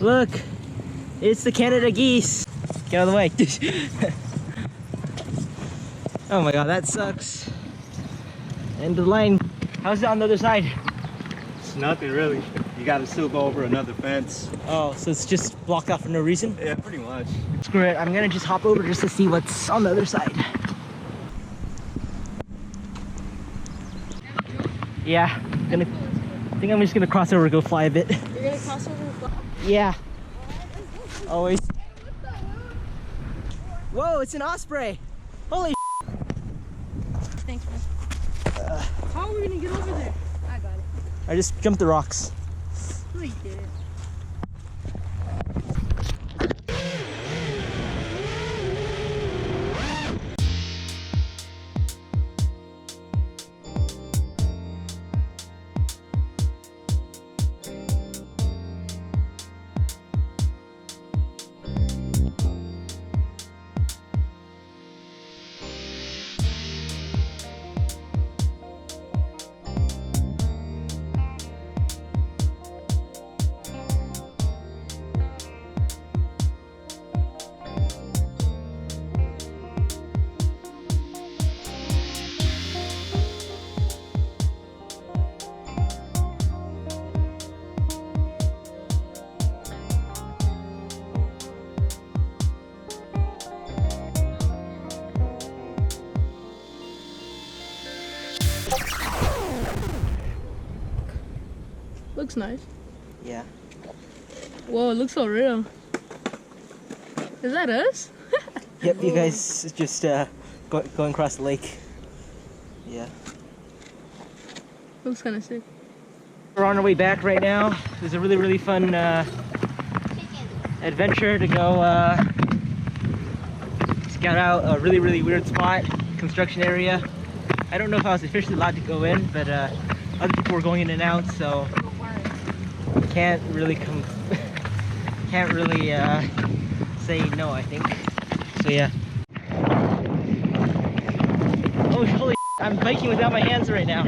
Look, it's the Canada geese. Get out of the way. Oh my god, that sucks. End of the line. How's it on the other side? It's nothing really. You gotta still go over another fence. Oh, so it's just blocked off for no reason? Yeah, pretty much. Screw it, I'm gonna just hop over just to see what's on the other side. Yeah, I think I'm just gonna cross over and go fly a bit. You're gonna cross over and fly? Yeah. Always. Whoa, it's an osprey. Holy Thanks, man. How are we gonna get over there? I got it. I just jumped the rocks. No, you didn't. Looks nice. Yeah. Whoa, it looks so real. Is that us? Yep, you guys just going across the lake. Yeah. Looks kind of sick. We're on our way back right now. It was a really fun adventure to go scout out a really weird spot, construction area. I don't know if I was officially allowed to go in, but other people were going in and out, so can't really say no, I think. So yeah. Oh, holy! I'm biking without my hands right now.